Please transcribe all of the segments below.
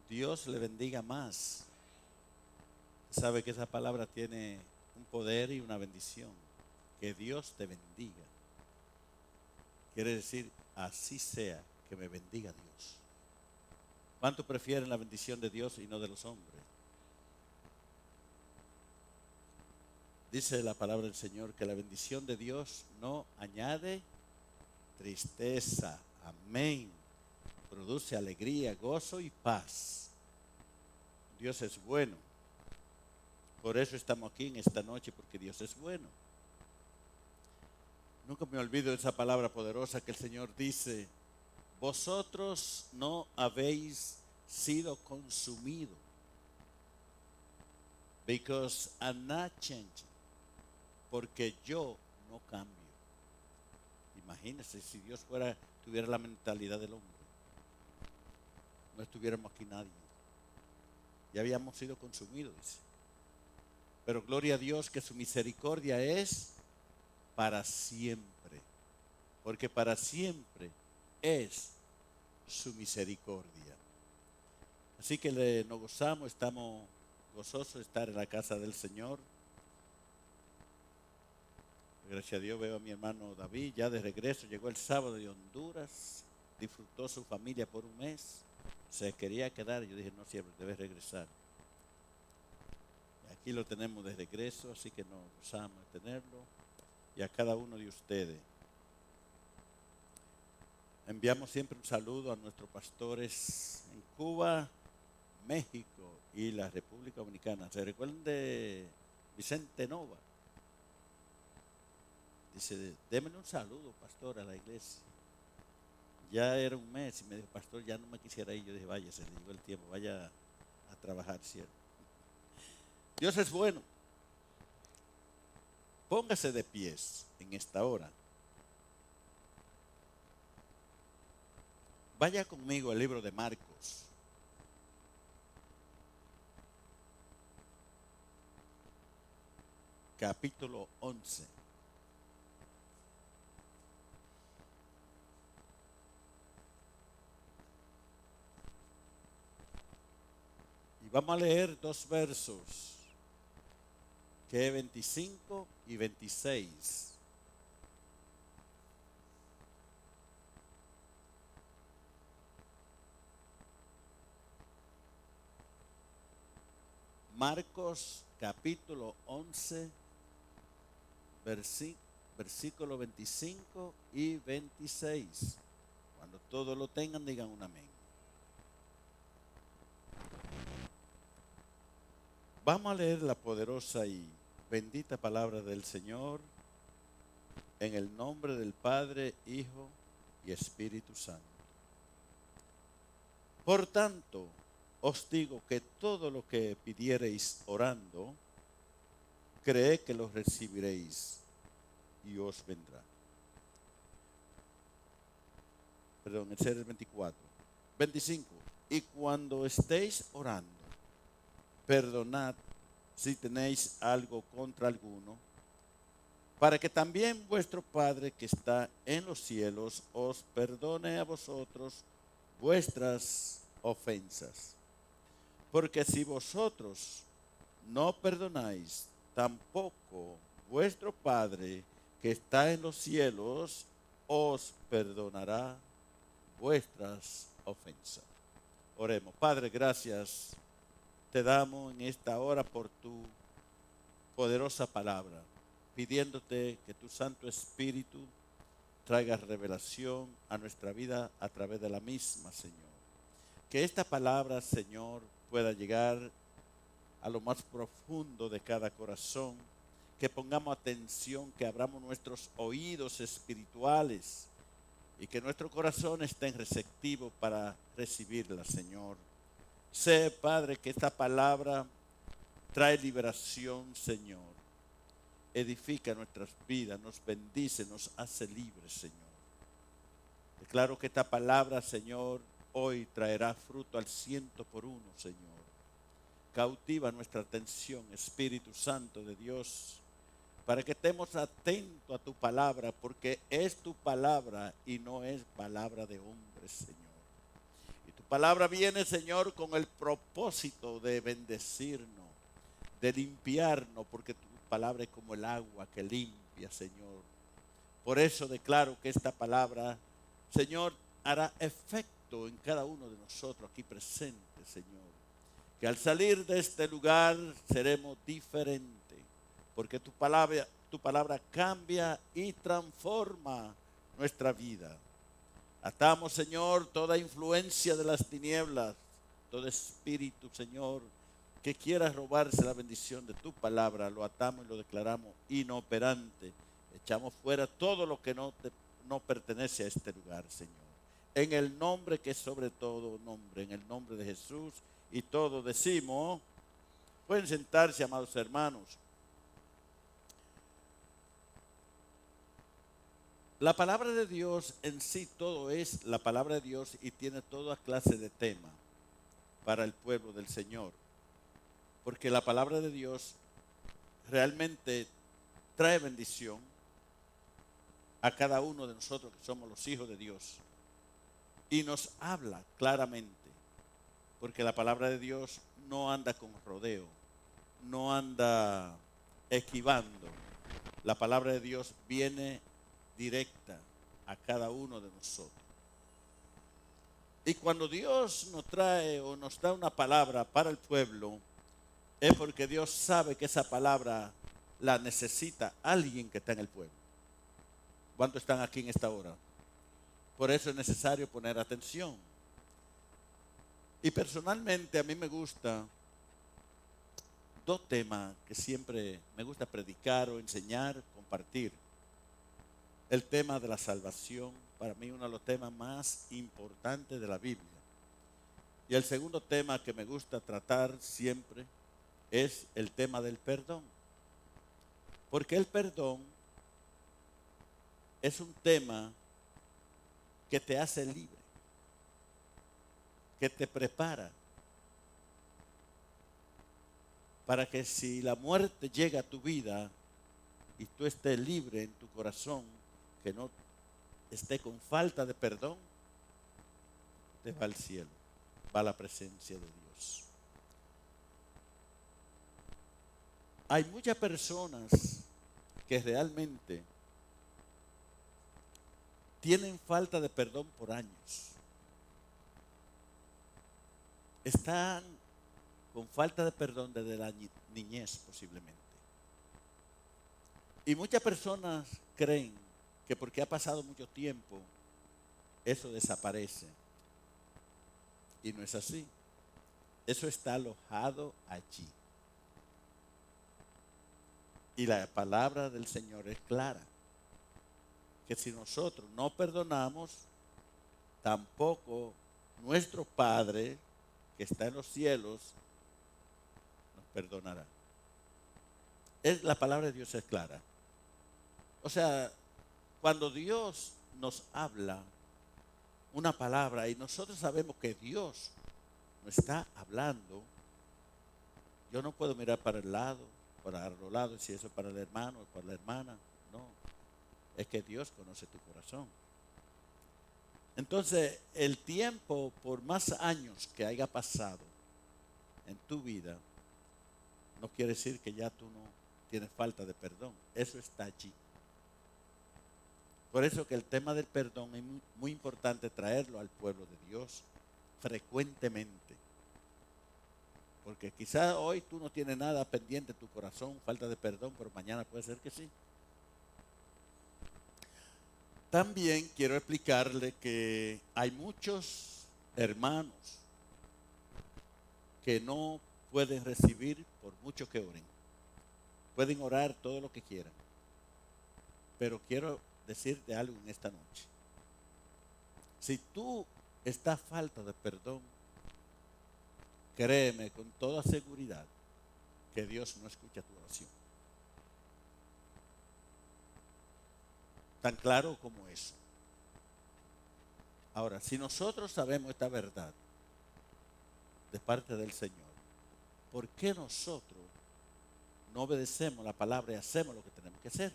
Dios le bendiga más. Sabe que esa palabra tiene un poder y una bendición. Que Dios te bendiga. Quiere decir, así sea, que me bendiga Dios. ¿Cuánto prefieren la bendición de Dios y no de los hombres? Dice la palabra del Señor que la bendición de Dios no añade tristeza. Amén. Produce alegría, gozo y paz. Dios es bueno. Por eso estamos aquí en esta noche, porque Dios es bueno. Nunca me olvido de esa palabra poderosa que el Señor dice: vosotros no habéis sido consumidos. Because I'm not changing. Porque yo no cambio. Imagínense si Dios tuviera la mentalidad del hombre. No estuviéramos aquí nadie. Ya habíamos sido consumidos, dice. Pero gloria a Dios que su misericordia es para siempre. Porque para siempre es su misericordia. Así que nos gozamos, estamos gozosos de estar en la casa del Señor. Gracias a Dios veo a mi hermano David ya de regreso. Llegó el sábado de Honduras, disfrutó su familia por un mes. Se quería quedar, yo dije, no, siempre debe regresar. Aquí lo tenemos de regreso, así que nos gozamos de tenerlo. Y a cada uno de ustedes. Enviamos siempre un saludo a nuestros pastores en Cuba, México y la República Dominicana. ¿Se recuerdan de Vicente Nova? Dice, démenle un saludo, pastor, a la iglesia. Ya era un mes y me dijo, pastor, ya no me quisiera ir. Yo dije, vaya, se le llegó el tiempo, vaya a trabajar, ¿cierto? Dios es bueno. Póngase de pies en esta hora. Vaya conmigo al libro de Marcos. Capítulo 11. Y vamos a leer dos versos, que es 25 y 26. Marcos capítulo 11, versículo 25 y 26. Cuando todos lo tengan, digan un amén. Vamos a leer la poderosa y bendita palabra del Señor en el nombre del Padre, Hijo y Espíritu Santo. Por tanto, os digo que todo lo que pidiereis orando, creed que lo recibiréis y os vendrá. Perdón, ese es el 24. 25. Y cuando estéis orando, perdonad si tenéis algo contra alguno, para que también vuestro Padre que está en los cielos os perdone a vosotros vuestras ofensas. Porque si vosotros no perdonáis, tampoco vuestro Padre que está en los cielos os perdonará vuestras ofensas. Oremos. Padre, gracias te damos en esta hora por tu poderosa palabra, pidiéndote que tu Santo Espíritu traiga revelación a nuestra vida a través de la misma, Señor. Que esta palabra, Señor, pueda llegar a lo más profundo de cada corazón, que pongamos atención, que abramos nuestros oídos espirituales y que nuestro corazón esté receptivo para recibirla, Señor. Sé, Padre, que esta palabra trae liberación, Señor. Edifica nuestras vidas, nos bendice, nos hace libres, Señor. Declaro que esta palabra, Señor, hoy traerá fruto al 100%, Señor. Cautiva nuestra atención, Espíritu Santo de Dios, para que estemos atentos a tu palabra, porque es tu palabra y no es palabra de hombres, Señor. Y tu palabra viene, Señor, con el propósito de bendecirnos, de limpiarnos, porque tu palabra es como el agua que limpia, Señor. Por eso declaro que esta palabra, Señor, hará efecto en cada uno de nosotros aquí presentes, Señor. Que al salir de este lugar seremos diferentes, porque tu palabra cambia y transforma nuestra vida. Atamos, Señor, toda influencia de las tinieblas, todo espíritu, Señor, que quiera robarse la bendición de tu palabra, lo atamos y lo declaramos inoperante. Echamos fuera todo lo que no pertenece a este lugar, Señor. En el nombre que es sobre todo nombre, en el nombre de Jesús, y todos decimos, pueden sentarse, amados hermanos. La palabra de Dios en sí todo es la palabra de Dios y tiene toda clase de tema para el pueblo del Señor. Porque la palabra de Dios realmente trae bendición a cada uno de nosotros que somos los hijos de Dios. Y nos habla claramente. Porque la palabra de Dios no anda con rodeo, no anda esquivando. La palabra de Dios viene directa a cada uno de nosotros. Y cuando Dios nos trae o nos da una palabra para el pueblo, es porque Dios sabe que esa palabra la necesita alguien que está en el pueblo. ¿Cuántos están aquí en esta hora? Por eso es necesario poner atención. Y personalmente a mí me gusta dos temas que siempre me gusta predicar o enseñar, compartir. El tema de la salvación, para mí uno de los temas más importantes de la Biblia. Y el segundo tema que me gusta tratar siempre es el tema del perdón. Porque el perdón es un tema que te hace libre, que te prepara para que si la muerte llega a tu vida y tú estés libre en tu corazón, que no esté con falta de perdón, te va al cielo, va a la presencia de Dios. Hay muchas personas que realmente tienen falta de perdón por años. Están con falta de perdón desde la niñez posiblemente. Y muchas personas creen que porque ha pasado mucho tiempo, eso desaparece. Y no es así. Eso está alojado allí. Y la palabra del Señor es clara. Que si nosotros no perdonamos, tampoco nuestro Padre que está en los cielos nos perdonará. La palabra de Dios es clara. O sea, cuando Dios nos habla una palabra y nosotros sabemos que Dios nos está hablando, yo no puedo mirar para el lado, para los lados, si eso es para el hermano o para la hermana. No, es que Dios conoce tu corazón. Entonces, el tiempo, por más años que haya pasado en tu vida, no quiere decir que ya tú no tienes falta de perdón. Eso está allí. Por eso que el tema del perdón es muy importante traerlo al pueblo de Dios frecuentemente. Porque quizás hoy tú no tienes nada pendiente en tu corazón, falta de perdón, pero mañana puede ser que sí. También quiero explicarle que hay muchos hermanos que no pueden recibir por mucho que oren. Pueden orar todo lo que quieran. Pero quiero decirte algo en esta noche. Si tú estás falta de perdón, créeme con toda seguridad que Dios no escucha tu oración. Tan claro como eso. Ahora, si nosotros sabemos esta verdad de parte del Señor, ¿por qué nosotros no obedecemos la palabra y hacemos lo que tenemos que hacer?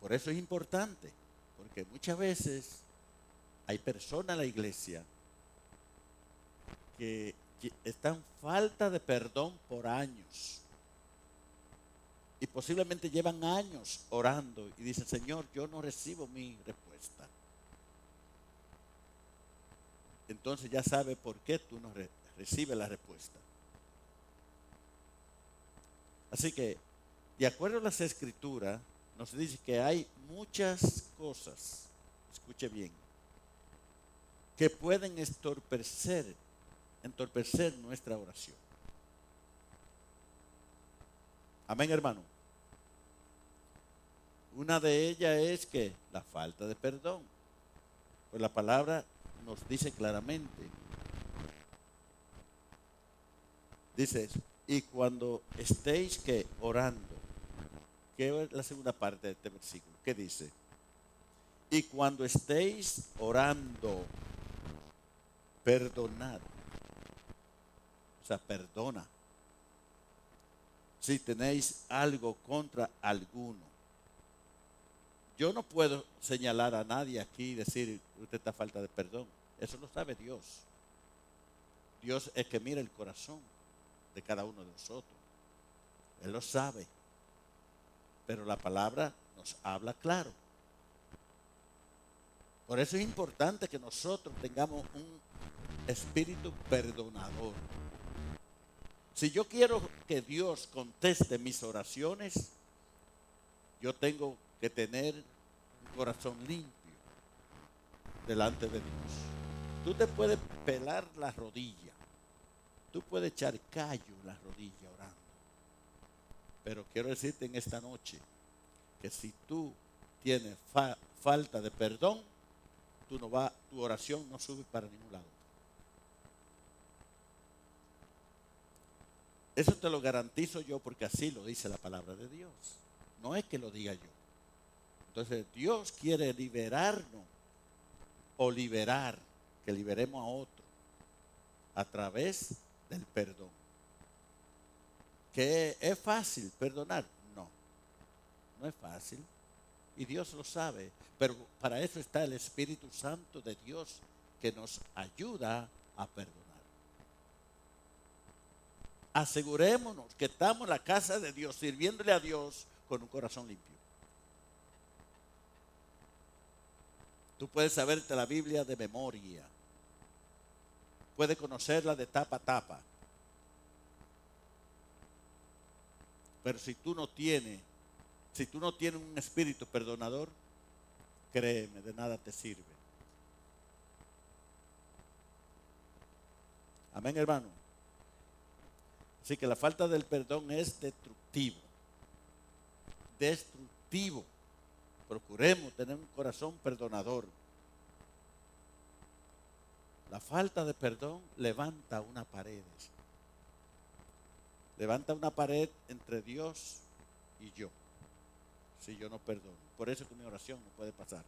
Por eso es importante, porque muchas veces Hay personas en la iglesia que están falta de perdón por años. Y posiblemente llevan años orando y dicen, Señor, yo no recibo mi respuesta. Entonces ya sabe por qué tú no recibes la respuesta. Así que, de acuerdo a las escrituras, nos dice que hay muchas cosas, escuche bien, que pueden entorpecer nuestra oración. Amén, hermano. Una de ellas es que la falta de perdón. Pues la palabra nos dice claramente. Dice eso. Y cuando estéis que orando, ¿qué es la segunda parte de este versículo? ¿Qué dice? Y cuando estéis orando, perdonad. O sea, perdona. Si tenéis algo contra alguno. Yo no puedo señalar a nadie aquí y decir, usted está falta de perdón. Eso lo sabe Dios. Dios es que mira el corazón de cada uno de nosotros. Él lo sabe. Pero la palabra nos habla claro. Por eso es importante que nosotros tengamos un espíritu perdonador. Si yo quiero que Dios conteste mis oraciones, yo tengo que tener un corazón limpio delante de Dios. Tú te puedes pelar la rodilla, tú puedes echar callo en la rodilla orando, pero quiero decirte en esta noche que si tú tienes falta de perdón, tu oración no sube para ningún lado. Eso te lo garantizo yo porque así lo dice la palabra de Dios. No es que lo diga yo. Entonces Dios quiere liberarnos o liberar, que liberemos a otro a través del perdón. ¿Que es fácil perdonar? No, no es fácil. Y Dios lo sabe. Pero para eso está el Espíritu Santo de Dios que nos ayuda a perdonar. Asegurémonos que estamos en la casa de Dios, sirviéndole a Dios con un corazón limpio. Tú puedes saberte la Biblia de memoria. Puedes conocerla de tapa a tapa. Pero si tú no tienes un espíritu perdonador, créeme, de nada te sirve. Amén, hermano. Así que la falta del perdón es destructivo. Destructivo. Procuremos tener un corazón perdonador. La falta de perdón levanta una pared. Levanta una pared entre Dios y yo. Si yo no perdono. Por eso que mi oración no puede pasar.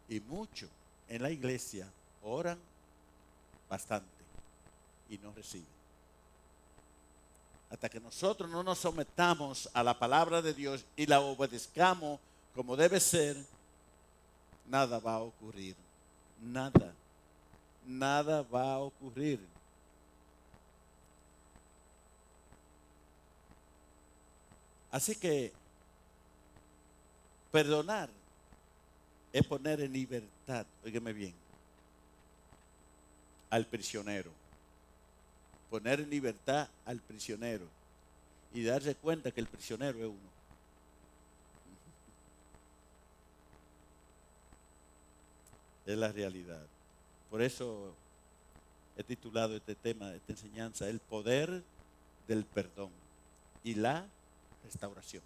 Y muchos en la iglesia oran bastante y no reciben. Hasta que nosotros no nos sometamos a la palabra de Dios y la obedezcamos como debe ser, nada va a ocurrir. Nada va a ocurrir. Así que perdonar es poner en libertad, óigame bien, al prisionero. Poner en libertad al prisionero y darse cuenta que el prisionero es uno. Es la realidad. Por eso he titulado este tema, esta enseñanza, el poder del perdón y la restauración.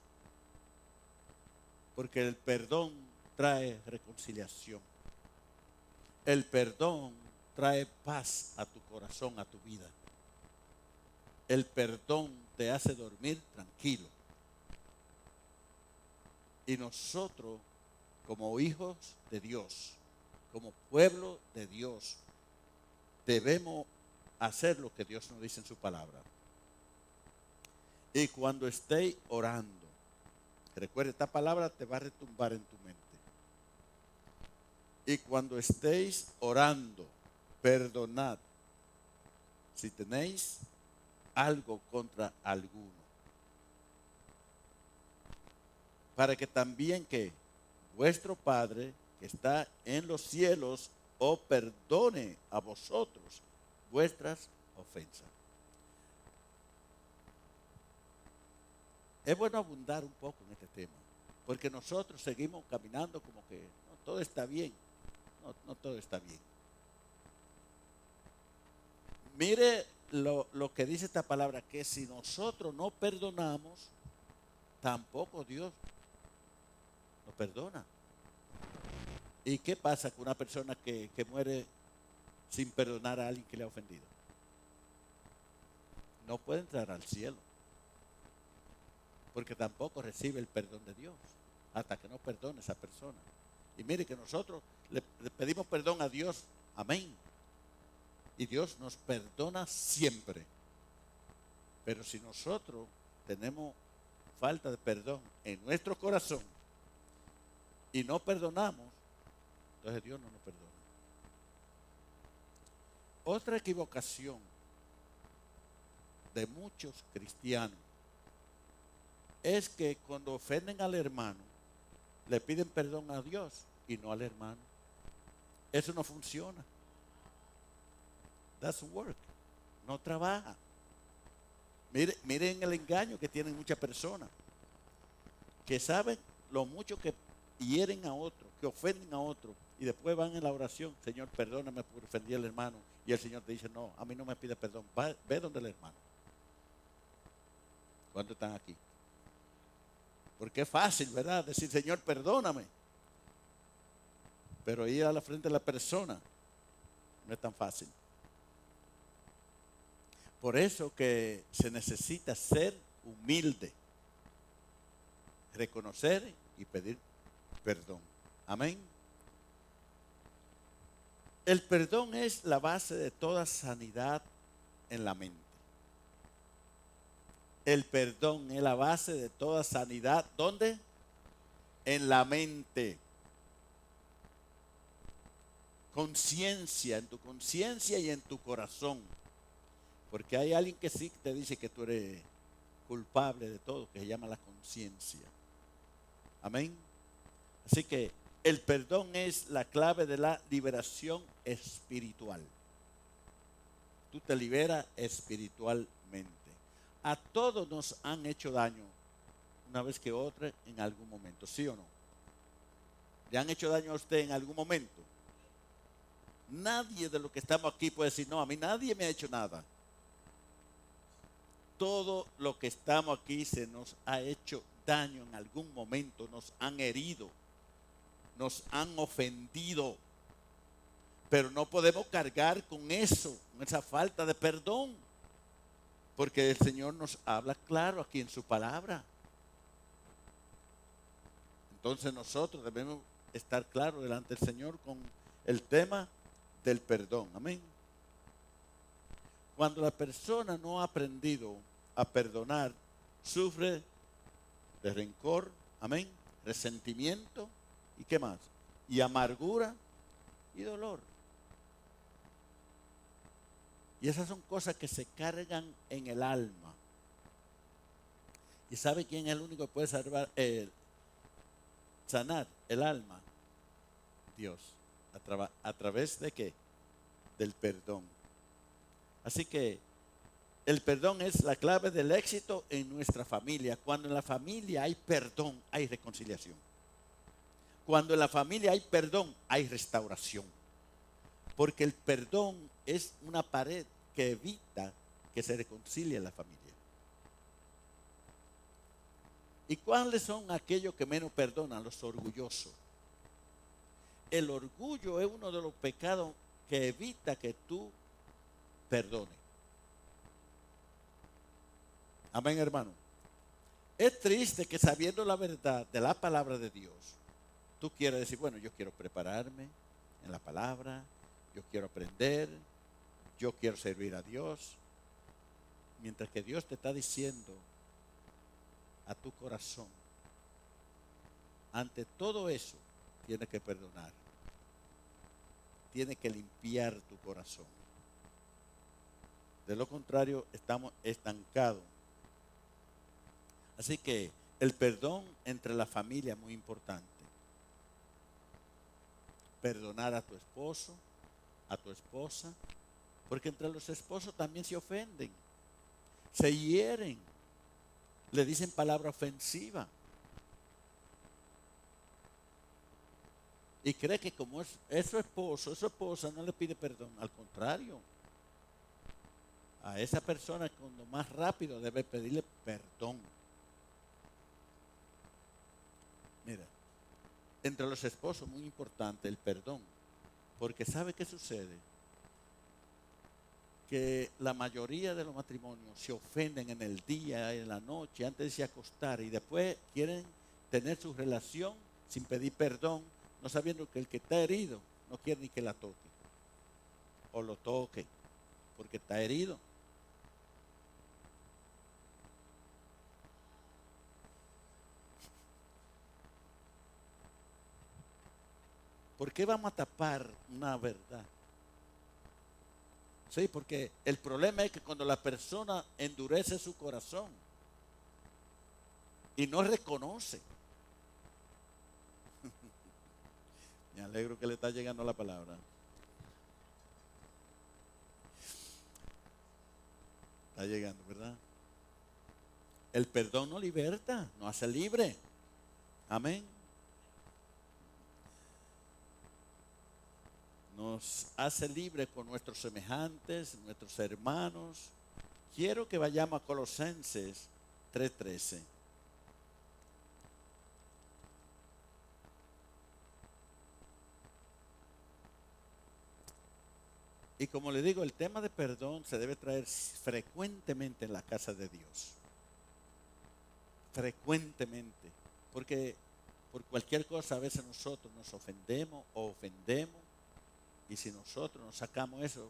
Porque el perdón trae reconciliación. El perdón trae paz a tu corazón, a tu vida. El perdón te hace dormir tranquilo. Y nosotros, como hijos de Dios, como pueblo de Dios, debemos hacer lo que Dios nos dice en su palabra. Y cuando estéis orando, recuerda, esta palabra te va a retumbar en tu mente. Y cuando estéis orando, perdonad si tenéis algo contra alguno. Para que también que vuestro Padre que está en los cielos os perdone a vosotros vuestras ofensas. Es bueno abundar un poco en este tema, porque nosotros seguimos caminando como que no, todo está bien. No todo está bien. Mire lo que dice esta palabra, que si nosotros no perdonamos, tampoco Dios nos perdona. ¿Y qué pasa con una persona que muere sin perdonar a alguien que le ha ofendido? No puede entrar al cielo, porque tampoco recibe el perdón de Dios hasta que no perdone a esa persona. Y mire que nosotros le pedimos perdón a Dios, amén. Y Dios nos perdona siempre. Pero si nosotros tenemos falta de perdón en nuestro corazón y no perdonamos, entonces Dios no nos perdona. Otra equivocación de muchos cristianos es que cuando ofenden al hermano, le piden perdón a Dios y no al hermano. Eso no funciona. Doesn't work. No trabaja. Miren el engaño que tienen muchas personas, que saben lo mucho que hieren a otro, que ofenden a otro, y después van en la oración: Señor, perdóname por ofender al hermano. Y el Señor te dice: no, a mí no me pide perdón. Ve donde el hermano. ¿Cuántos están aquí? Porque es fácil, ¿verdad? Decir: Señor, perdóname. Pero ir a la frente de la persona no es tan fácil. Por eso que se necesita ser humilde, reconocer y pedir perdón. Amén. El perdón es la base de toda sanidad en la mente. El perdón es la base de toda sanidad. ¿Dónde? En la mente. Conciencia, en tu conciencia y en tu corazón. Porque hay alguien que sí te dice que tú eres culpable de todo, que se llama la conciencia. Amén. Así que el perdón es la clave de la liberación espiritual. Tú te liberas espiritualmente. A todos nos han hecho daño una vez que otra en algún momento, ¿sí o no? ¿Le han hecho daño a usted en algún momento? Nadie de los que estamos aquí puede decir: no, a mí nadie me ha hecho nada. Todo lo que estamos aquí se nos ha hecho daño en algún momento, nos han herido, nos han ofendido, pero no podemos cargar con eso, con esa falta de perdón, porque el Señor nos habla claro aquí en su palabra. Entonces nosotros debemos estar claros delante del Señor con el tema del perdón. Amén. Cuando la persona no ha aprendido a perdonar, sufre de rencor, amén, resentimiento y ¿qué más? Y amargura y dolor. Y esas son cosas que se cargan en el alma. ¿Y sabe quién es el único que puede sanar el alma? Dios. ¿A través de qué? Del perdón. Así que el perdón es la clave del éxito en nuestra familia. Cuando en la familia hay perdón, hay reconciliación. Cuando en la familia hay perdón, hay restauración. Porque el perdón es una pared que evita que se reconcilie la familia. ¿Y cuáles son aquellos que menos perdonan? Los orgullosos. El orgullo es uno de los pecados que evita que tú perdones. Amén, hermano. Es triste que sabiendo la verdad de la palabra de Dios, tú quieras decir: bueno, yo quiero prepararme en la palabra, yo quiero aprender, yo quiero servir a Dios. Mientras que Dios te está diciendo a tu corazón: ante todo eso, tienes que perdonar. tiene que limpiar tu corazón. De lo contrario, estamos estancados. Así que el perdón entre la familia es muy importante. Perdonar a tu esposo, a tu esposa, porque entre los esposos también se ofenden, se hieren, le dicen palabra ofensiva. Y cree que como es su esposo, su esposa no le pide perdón. Al contrario, a esa persona cuando más rápido debe pedirle perdón. Mira, entre los esposos es muy importante el perdón, porque ¿sabe qué sucede? Que la mayoría de los matrimonios se ofenden en el día, en la noche, antes de irse a acostar, y después quieren tener su relación sin pedir perdón, no sabiendo que el que está herido no quiere ni que la toque o lo toque, porque está herido. ¿Por qué vamos a tapar una verdad? Sí, porque el problema es que cuando la persona endurece su corazón y no reconoce, me alegro que le está llegando la palabra. Está llegando, ¿verdad? El perdón no liberta, no hace libre. Amén. Nos hace libre con nuestros semejantes, nuestros hermanos. Quiero que vayamos a Colosenses 3:13. Y como le digo, el tema de perdón se debe traer frecuentemente en la casa de Dios. Frecuentemente. Porque por cualquier cosa a veces nosotros nos ofendemos o ofendemos. Y si nosotros nos sacamos eso,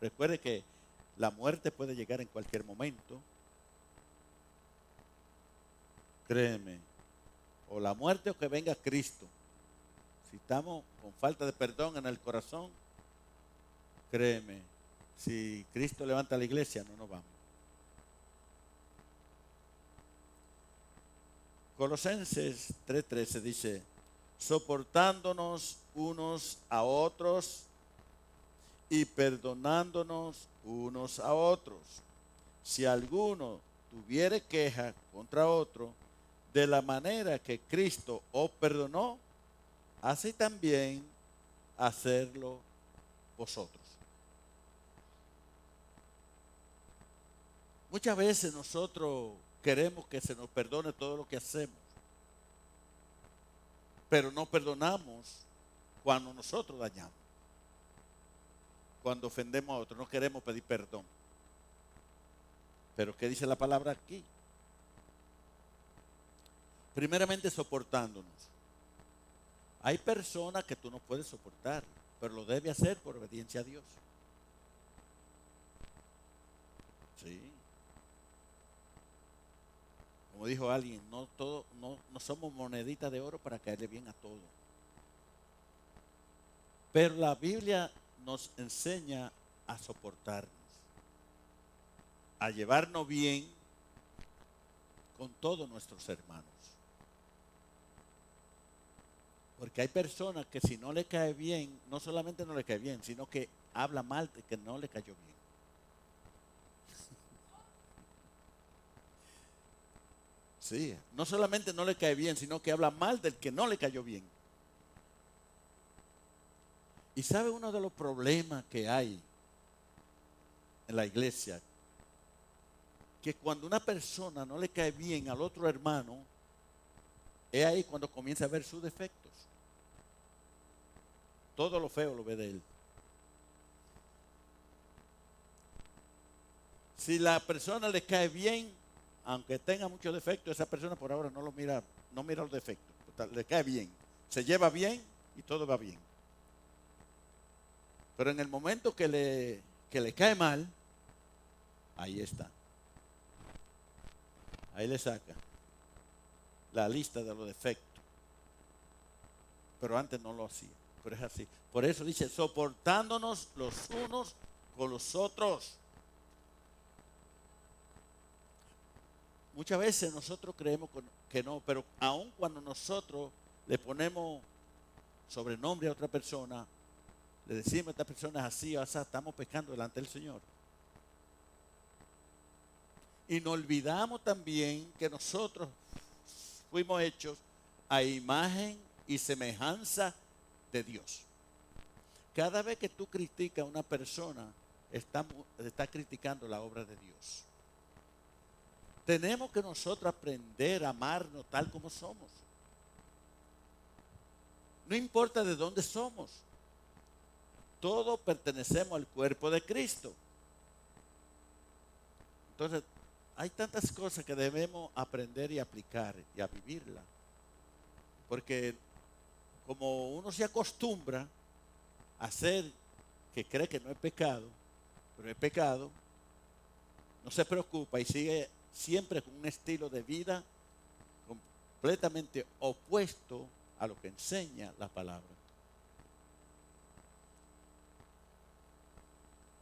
recuerde que la muerte puede llegar en cualquier momento. Créeme. O la muerte o que venga Cristo. Si estamos con falta de perdón en el corazón, créeme, si Cristo levanta la iglesia, no nos vamos. Colosenses 3:13 dice, soportándonos unos a otros y perdonándonos unos a otros. Si alguno tuviere queja contra otro, de la manera que Cristo os perdonó, así también hacerlo vosotros. Muchas veces nosotros queremos que se nos perdone todo lo que hacemos, pero no perdonamos cuando nosotros dañamos. Cuando ofendemos a otros, no queremos pedir perdón. Pero ¿qué dice la palabra aquí? Primeramente soportándonos. Hay personas que tú no puedes soportar, pero lo debes hacer por obediencia a Dios. Sí. Como dijo alguien, no somos moneditas de oro para caerle bien a todo. Pero la Biblia nos enseña a soportarnos, a llevarnos bien con todos nuestros hermanos. Porque hay personas que si no le cae bien, no solamente no le cae bien, sino que habla mal de que no le cayó bien. Sí, no solamente no le cae bien, sino que habla mal del que no le cayó bien. Y sabe uno de los problemas que hay en la iglesia, que cuando una persona no le cae bien al otro hermano, es ahí cuando comienza a ver sus defectos. Todo lo feo lo ve de él. Si la persona le cae bien, aunque tenga muchos defectos, esa persona por ahora no lo mira, no mira los defectos. Le cae bien, se lleva bien y todo va bien. Pero en el momento que le cae mal, ahí está. Ahí le saca la lista de los defectos. Pero antes no lo hacía. pero es así. Por eso dice, soportándonos los unos con los otros. Muchas veces nosotros creemos que no, pero aun cuando nosotros le ponemos sobrenombre a otra persona, le decimos a esta persona es así o así, estamos pecando delante del Señor. Y nos olvidamos también que nosotros fuimos hechos a imagen y semejanza de Dios. Cada vez que tú criticas a una persona, está criticando la obra de Dios. Tenemos que nosotros aprender a amarnos tal como somos. No importa de dónde somos. Todos pertenecemos al cuerpo de Cristo. Entonces, hay tantas cosas que debemos aprender y aplicar y a vivirla. Porque como uno se acostumbra a hacer que cree que no es pecado, pero es pecado, no se preocupa y sigue siempre con un estilo de vida completamente opuesto a lo que enseña la palabra.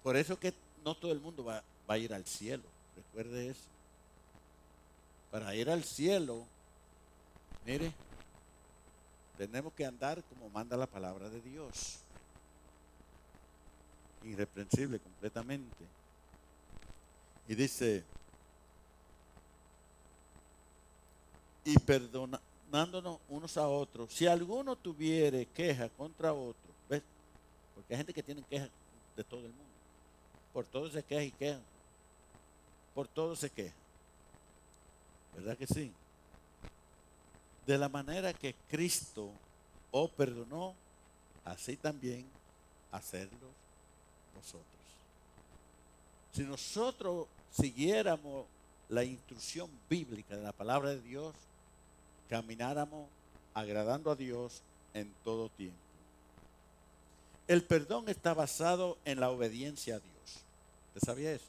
Por eso que no todo el mundo va a ir al cielo. Recuerde eso. Para ir al cielo, mire, tenemos que andar como manda la palabra de Dios. Irreprensible completamente. Y dice, y perdonándonos unos a otros, si alguno tuviere queja contra otro, ¿ves? Porque hay gente que tiene queja de todo el mundo. Por todo se queja y queja. Por todo se queja. ¿Verdad que sí? De la manera que Cristo os perdonó, así también hacerlo nosotros. Si nosotros siguiéramos la instrucción bíblica de la palabra de Dios, camináramos agradando a Dios en todo tiempo. El perdón está basado en la obediencia a Dios. ¿Usted sabía eso?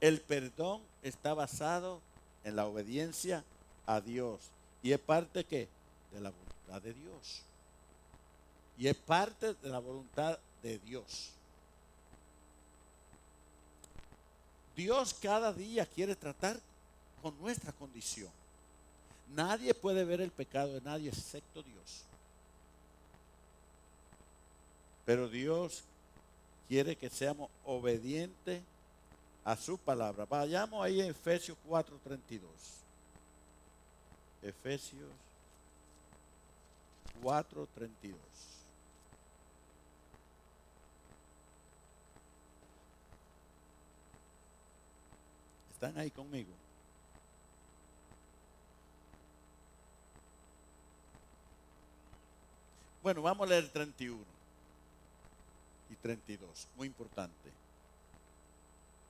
El perdón está basado en la obediencia a Dios. ¿Y es parte qué? De la voluntad de Dios. Y es parte de la voluntad de Dios. Dios cada día quiere tratar con nuestra condición. Nadie puede ver el pecado de nadie excepto Dios. Pero Dios quiere que seamos obedientes a su palabra. Vayamos ahí en Efesios 4:32. Efesios 4:32. ¿Están ahí conmigo? Bueno, vamos a leer 31 y 32. Muy importante.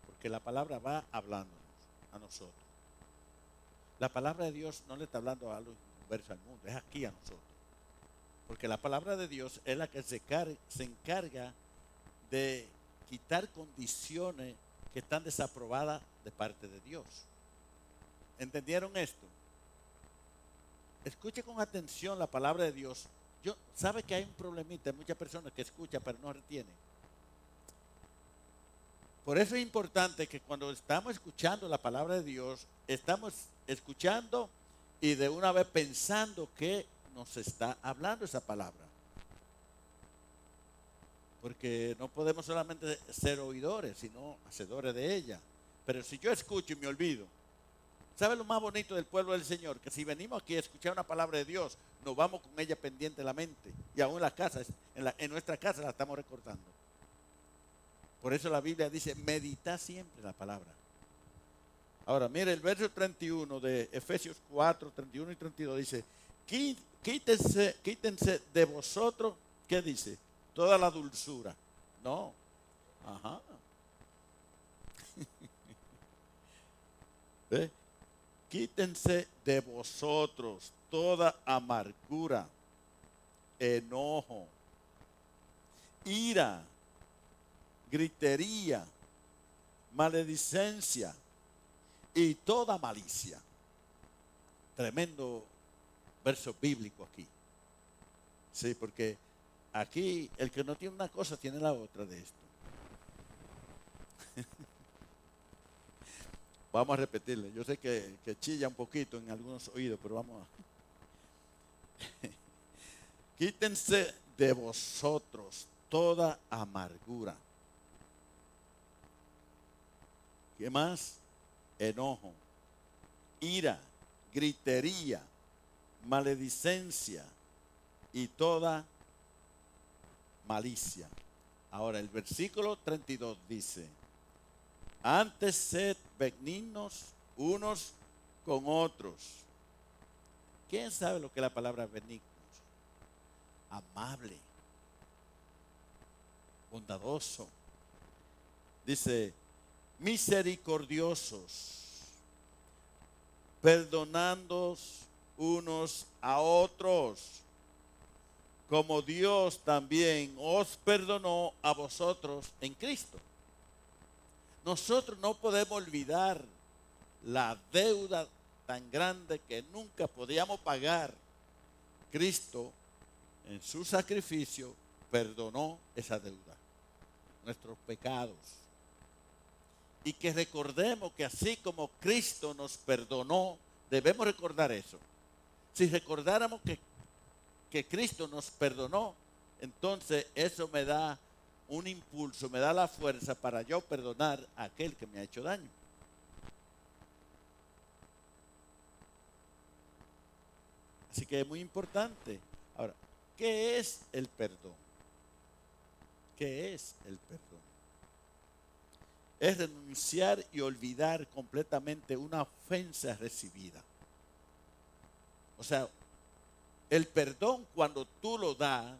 Porque la palabra va hablándonos a nosotros. La palabra de Dios no le está hablando a los inconversos al mundo, es aquí a nosotros. Porque la palabra de Dios es la que se encarga de quitar condiciones que están desaprobadas de parte de Dios. ¿Entendieron esto? Escuche con atención la palabra de Dios. Sabe que hay un problemita, hay muchas personas que escuchan pero no retienen. Por eso es importante que cuando estamos escuchando la palabra de Dios, estamos escuchando y de una vez pensando que nos está hablando esa palabra. Porque no podemos solamente ser oidores, sino hacedores de ella. Pero si yo escucho y me olvido, ¿sabe lo más bonito del pueblo del Señor? Que si venimos aquí a escuchar una palabra de Dios, nos vamos con ella pendiente de la mente. Y aún en la casa, en nuestra casa la estamos recordando. Por eso la Biblia dice, medita siempre la palabra. Ahora, mire, el verso 31 de Efesios 4, 31 y 32 dice, quítense de vosotros, ¿qué dice? Toda la dulzura. No. Ajá. ¿Ve? Quítense de vosotros toda amargura, enojo, ira, gritería, maledicencia y toda malicia. Tremendo verso bíblico aquí. Sí, porque Aquí el que no tiene una cosa tiene la otra de esto. Vamos a repetirle. Yo sé que chilla un poquito en algunos oídos, pero vamos a... Quítense de vosotros toda amargura. ¿Qué más? Enojo, ira, gritería, maledicencia y toda malicia. Ahora el versículo 32 dice: antes sed benignos unos con otros. ¿Quién sabe lo que es la palabra benignos? Amable, bondadoso. Dice, misericordiosos, perdonándoos unos a otros, como Dios también os perdonó a vosotros en Cristo. Nosotros no podemos olvidar la deuda tan grande que nunca podíamos pagar. Cristo, en su sacrificio, perdonó esa deuda, nuestros pecados. Y que recordemos que así como Cristo nos perdonó, debemos recordar eso. Si recordáramos que Cristo nos perdonó, entonces eso me da un impulso, me da la fuerza para yo perdonar a aquel que me ha hecho daño. Así que es muy importante. Ahora, ¿qué es el perdón? ¿Qué es el perdón? Es renunciar y olvidar completamente una ofensa recibida. O sea, el perdón cuando tú lo das,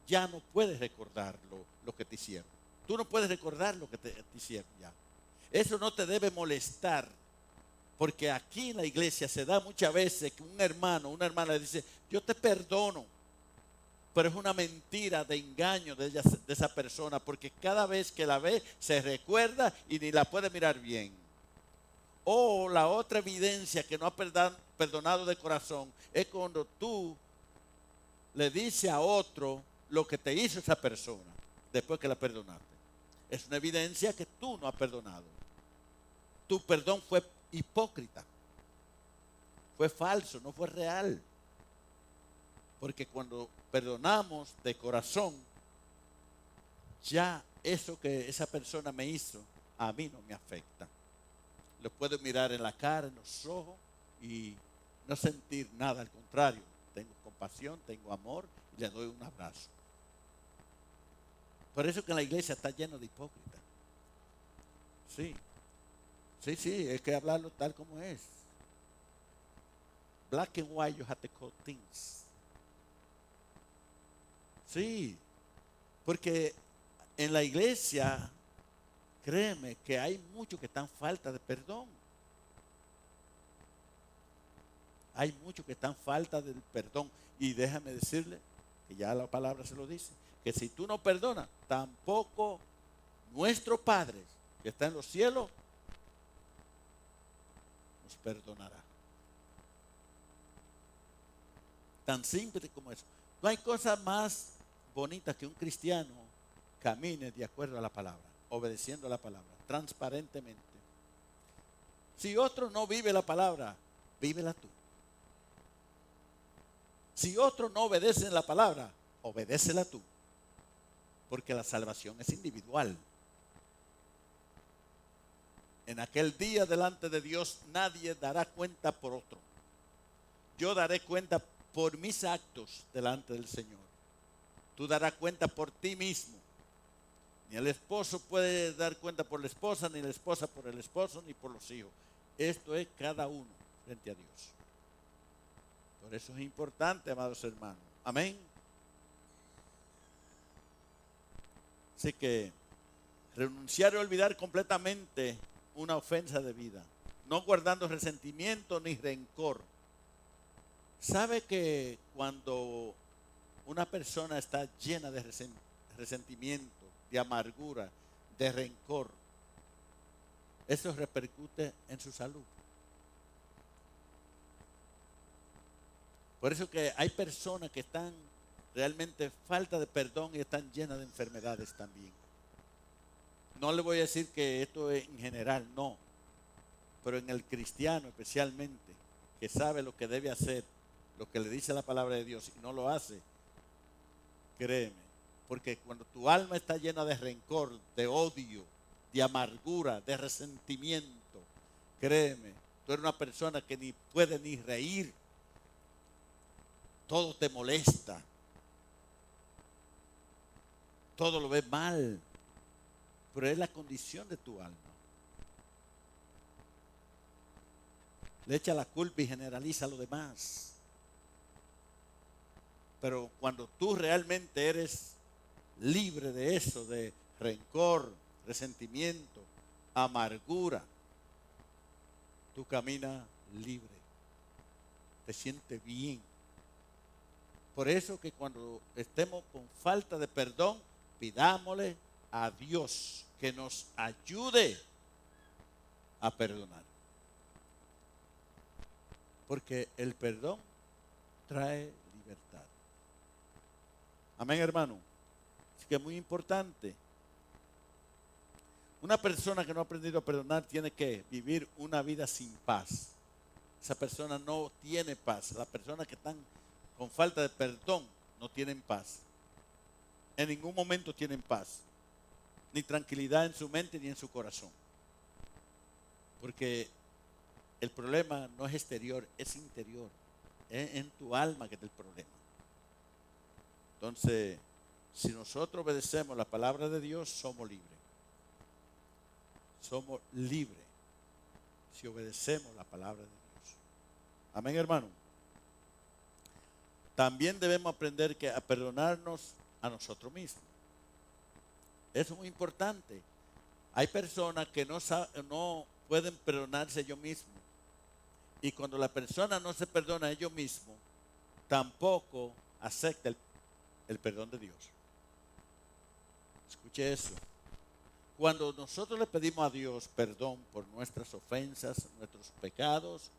ya no puedes recordar lo que te hicieron. Tú no puedes recordar lo que te hicieron ya. Eso no te debe molestar. Porque aquí en la iglesia se da muchas veces que un hermano, una hermana le dice, yo te perdono. Pero es una mentira de engaño de esa persona, porque cada vez que la ve se recuerda y ni la puede mirar bien. O la otra evidencia que no ha perdonado de corazón es cuando tú le dices a otro lo que te hizo esa persona después que la perdonaste. Es una evidencia que tú no has perdonado. Tu perdón fue hipócrita, fue falso, no fue real. Porque cuando perdonamos de corazón, ya eso que esa persona me hizo, a mí no me afecta. Lo puedo mirar en la cara, en los ojos y no sentir nada, al contrario. Tengo compasión, tengo amor y le doy un abrazo. Por eso que en la iglesia está lleno de hipócritas. Sí, sí, hay que hablarlo tal como es. Black and white, you have to call things. Sí, porque en la iglesia, créeme que hay muchos que están falta de perdón. Hay muchos que están falta del perdón. Y déjame decirle, que ya la palabra se lo dice, que si tú no perdonas, tampoco nuestro Padre que está en los cielos nos perdonará. Tan simple como eso. No hay cosa más bonita que un cristiano camine de acuerdo a la palabra, obedeciendo a la palabra, transparentemente. Si otro no vive la palabra, vívela tú. Si otro no obedece la palabra, obedécela tú. Porque la salvación es individual. En aquel día delante de Dios nadie dará cuenta por otro. Yo daré cuenta por mis actos delante del Señor. Tú darás cuenta por ti mismo. Ni el esposo puede dar cuenta por la esposa, ni la esposa por el esposo, ni por los hijos. Esto es cada uno frente a Dios. Por eso es importante, amados hermanos. Amén. Así que renunciar y olvidar completamente una ofensa de vida, no guardando resentimiento ni rencor. ¿Sabe que cuando una persona está llena de resentimiento, de amargura, de rencor, eso repercute en su salud? Por eso que hay personas que están realmente falta de perdón y están llenas de enfermedades también. No le voy a decir que esto es en general, no. Pero en el cristiano especialmente, que sabe lo que debe hacer, lo que le dice la palabra de Dios y no lo hace, créeme. Porque cuando tu alma está llena de rencor, de odio, de amargura, de resentimiento, créeme, tú eres una persona que ni puede ni reír. Todo te molesta. Todo lo ves mal. Pero es la condición de tu alma. Le echa la culpa y generaliza lo demás. Pero cuando tú realmente eres libre de eso, de rencor, resentimiento, amargura, tú caminas libre, te sientes bien. Por eso que cuando estemos con falta de perdón, pidámosle a Dios que nos ayude a perdonar. Porque el perdón trae libertad. Amén, hermano. Así que es muy importante. Una persona que no ha aprendido a perdonar tiene que vivir una vida sin paz. Esa persona no tiene paz. Las personas que están con falta de perdón no tienen paz. En ningún momento tienen paz. Ni tranquilidad en su mente ni en su corazón. Porque el problema no es exterior, es interior. Es en tu alma que está el problema. Entonces, si nosotros obedecemos la palabra de Dios, somos libres. Somos libres si obedecemos la palabra de Dios. Amén, hermano. También debemos aprender a perdonarnos a nosotros mismos. Eso es muy importante. Hay personas que no pueden perdonarse a ellos mismos. Y cuando la persona no se perdona a ellos mismos, tampoco acepta el perdón de Dios. Escuche eso. Cuando nosotros le pedimos a Dios perdón por nuestras ofensas, nuestros pecados,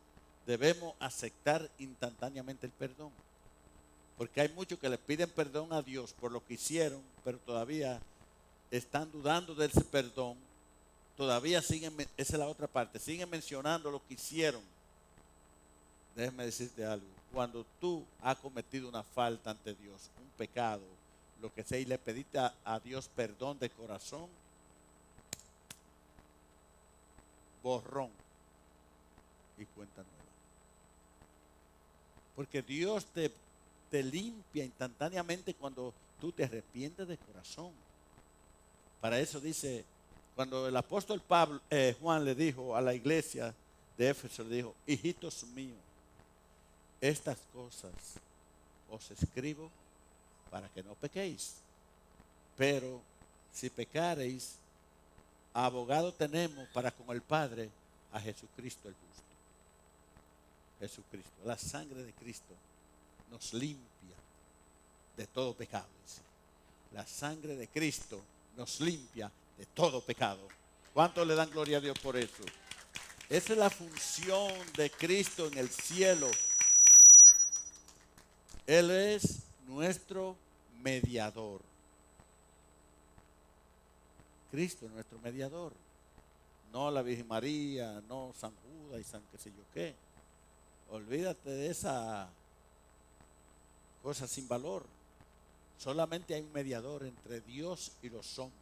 debemos aceptar instantáneamente el perdón. Porque hay muchos que le piden perdón a Dios por lo que hicieron, pero todavía están dudando de ese perdón. Todavía siguen, esa es la otra parte, siguen mencionando lo que hicieron. Déjeme decirte algo. Cuando tú has cometido una falta ante Dios, un pecado, lo que sea, y le pediste a Dios perdón de corazón, borrón y cuenta nueva. Porque Dios te limpia instantáneamente cuando tú te arrepientes de corazón. Para eso dice, cuando el apóstol Juan le dijo a la iglesia de Éfeso, le dijo: hijitos míos, estas cosas os escribo para que no pequéis. Pero si pecareis, abogado tenemos para con el Padre, a Jesucristo el justo. Jesucristo, la sangre de Cristo nos limpia de todo pecado. Dice. La sangre de Cristo nos limpia de todo pecado. ¿Cuántos le dan gloria a Dios por eso? Esa es la función de Cristo en el cielo. Él es nuestro mediador. Cristo es nuestro mediador. No la Virgen María, no San Judas y San qué sé yo qué. Olvídate de esa cosa sin valor. Solamente hay un mediador entre Dios y los hombres.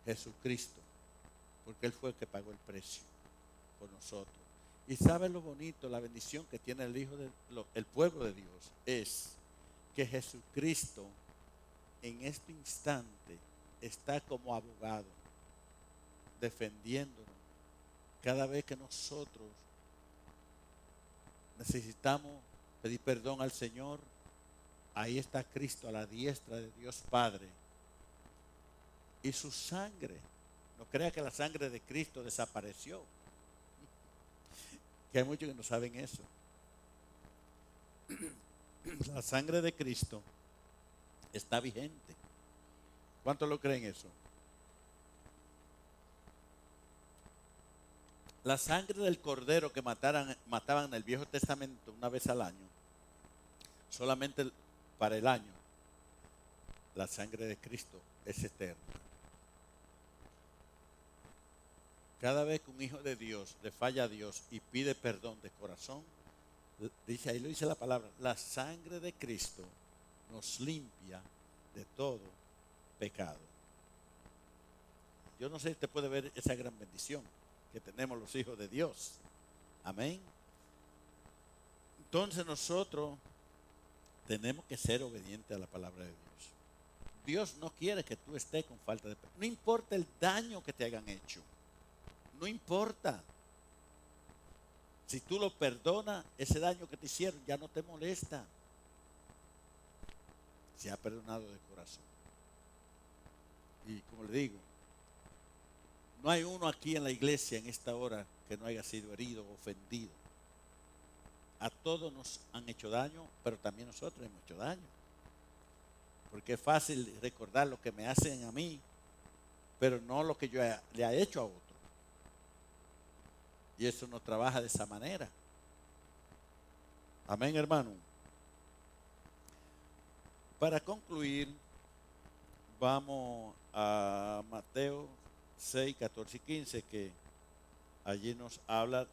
Jesucristo. Porque Él fue el que pagó el precio por nosotros. Y sabe lo bonito, la bendición que tiene el pueblo de Dios, es que Jesucristo en este instante está como abogado, defendiéndonos. Cada vez que nosotros necesitamos pedir perdón al Señor, ahí está Cristo a la diestra de Dios Padre. Y su sangre, no crea que la sangre de Cristo desapareció. Que hay muchos que no saben eso. La sangre de Cristo está vigente. ¿Cuántos lo creen eso? La sangre del cordero que mataban en el Viejo Testamento una vez al año solamente para el año. La sangre de Cristo es eterna. Cada vez que un hijo de Dios le falla a Dios y pide perdón de corazón, dice, ahí lo dice la palabra, la sangre de Cristo nos limpia de todo pecado. Yo no sé si usted puede ver esa gran bendición que tenemos los hijos de Dios. Amén. Entonces nosotros tenemos que ser obedientes a la palabra de Dios. Dios no quiere que tú estés con falta de perdón. No importa el daño que te hayan hecho. No importa. Si tú lo perdonas, ese daño que te hicieron ya no te molesta. Se ha perdonado de corazón. Y como le digo, no hay uno aquí en la iglesia en esta hora que no haya sido herido o ofendido. A todos nos han hecho daño, pero también nosotros hemos hecho daño. Porque es fácil recordar lo que me hacen a mí, pero no lo que yo le he hecho a otro. Y eso no trabaja de esa manera. Amén, hermano. Para concluir, vamos a Mateo 6, 14 y 15, que allí nos habla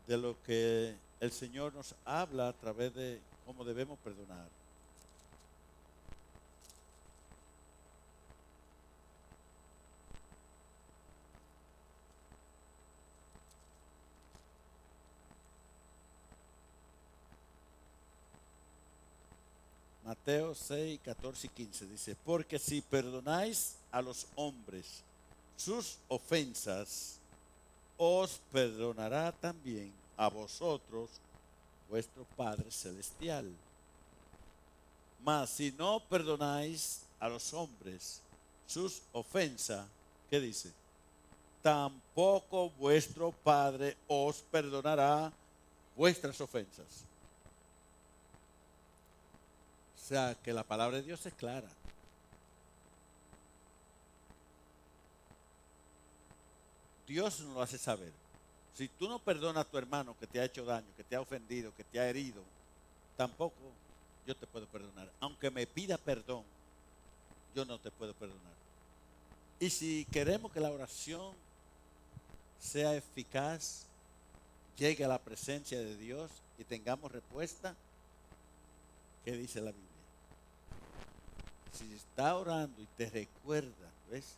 de lo que el Señor nos habla a través de cómo debemos perdonar. Mateo 6, 14 y 15 dice, porque si perdonáis a los hombres sus ofensas, os perdonará también a vosotros vuestro Padre Celestial. Mas si no perdonáis a los hombres sus ofensas, ¿qué dice? Tampoco vuestro Padre os perdonará vuestras ofensas. O sea, que la palabra de Dios es clara. Dios nos lo hace saber. Si tú no perdonas a tu hermano que te ha hecho daño, que te ha ofendido, que te ha herido, tampoco yo te puedo perdonar. Aunque me pida perdón, yo no te puedo perdonar. Y si queremos que la oración sea eficaz, llegue a la presencia de Dios y tengamos respuesta, ¿qué dice la Biblia? Si está orando y te recuerda, ¿ves?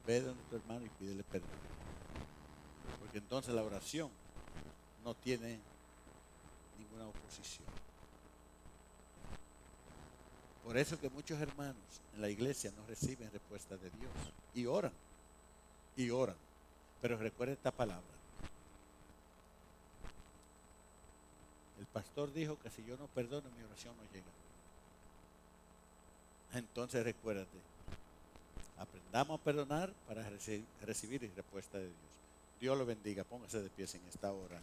Ve donde tu hermano y pídele perdón. Porque entonces la oración no tiene ninguna oposición. Por eso que muchos hermanos en la iglesia no reciben respuesta de Dios. Y oran. Y oran. Pero recuerda esta palabra. El pastor dijo que si yo no perdono, mi oración no llega. Entonces recuérdate. Aprendamos a perdonar para recibir respuesta de Dios. Dios lo bendiga. Póngase de pie en esta hora.